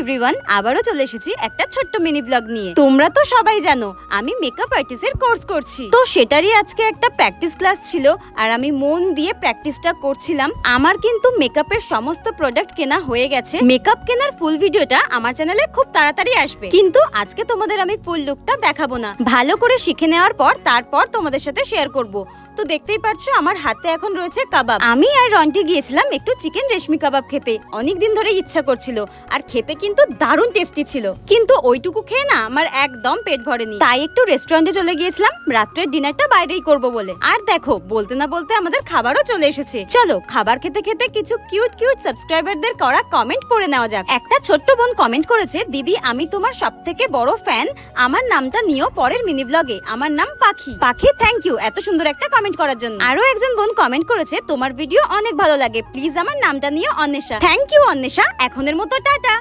Everyone, আবারও চলে এসেছি একটা ছোট্ট মিনি ব্লগ নিয়ে। তোমরা তো সবাই জানো আমি মেকআপ আর্টিস্টের কোর্স করছি, তো সেটারই আজকে একটা প্র্যাকটিস ক্লাস ছিল আর আমি মন দিয়ে প্র্যাকটিসটা করছিলাম। আমার কিন্তু মেকআপের সমস্ত প্রোডাক্ট কেনা হয়ে গেছে। মেকআপ কেনার ফুল ভিডিওটা আমার চ্যানেলে খুব তাড়াতাড়ি আসবে, কিন্তু আজকে তোমাদের আমি ফুল লুকটা দেখাবো না। ভালো করে শিখে নেওয়ার পর তারপর তোমাদের সাথে শেয়ার করব। তো দেখতেই পাচ্ছ আমার হাতে এখন রয়েছে কাবাব। আমি আর রন্টি গিয়েছিলাম একটু চিকেন রেশমি কাবাব খেতে, অনেকদিন ধরে ইচ্ছা করছিল আর খেতে কিন্তু দারুণ টেস্টি ছিল। কিন্তু ওইটুকু খেয়ে না আমার একদম পেট ভরেনি, তাই একটু রেস্টুরেন্টে চলে গিয়েছিলাম রাত্রের ডিনারটা বাইরেই করব বলে। আর দেখো বলতে না বলতে আমাদের খাবারও চলে এসেছে। চলো খাবার খেতে খেতে কিছু কিউট কিউট সাবস্ক্রাইবারদের করা কমেন্ট পড়ে নেওয়া যাক। একটা ছোট্ট বোন কমেন্ট করেছে, দিদি আমি তোমার সবথেকে বড় ফ্যান, আমার নামটা নিও পরের মিনি ব্লগে, আমার নাম পাখি। পাখি থ্যাংক ইউ এত সুন্দর একটা কমেন্ট করার জন্য। আরো একজন বোন কমেন্ট করেছে, তোমার ভিডিও অনেক ভালো লাগে, প্লিজ আমার নামটা নিও অন্বেষা। থ্যাংক ইউ অন্বেষা, এখনের মতো টাটা।